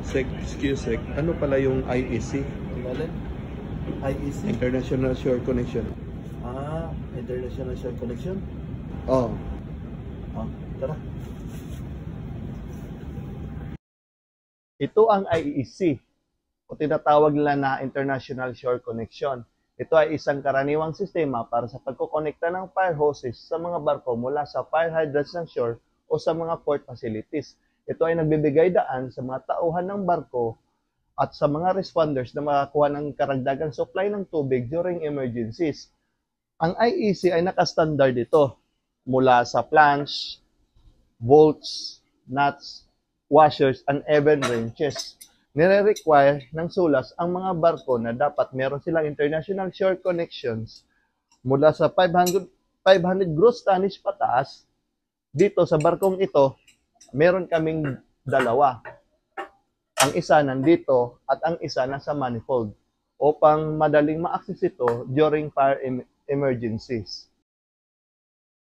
Sec, ano pala yung IEC? Bale? IEC? International Shore Connection. International Shore Connection? Oh. Tara. Ito ang IEC o tinatawag nila na International Shore Connection. Ito ay isang karaniwang sistema para sa pagkokonekta ng fire hoses sa mga barko mula sa fire hydrants ng shore o sa mga port facilities. Ito ay nagbibigay daan sa mga tauhan ng barko at sa mga responders na makakuha ng karagdagang supply ng tubig during emergencies. Ang IEC ay nakastandard ito mula sa flange, bolts, nuts, washers, and even wrenches. Nire-require ng SULAS ang mga barko na dapat meron silang international shore connections mula sa 500 gross tonnage pataas. Dito sa barkong ito, meron kaming dalawa. Ang isa nandito at ang isa nasa manifold upang madaling ma-access ito during fire emergencies.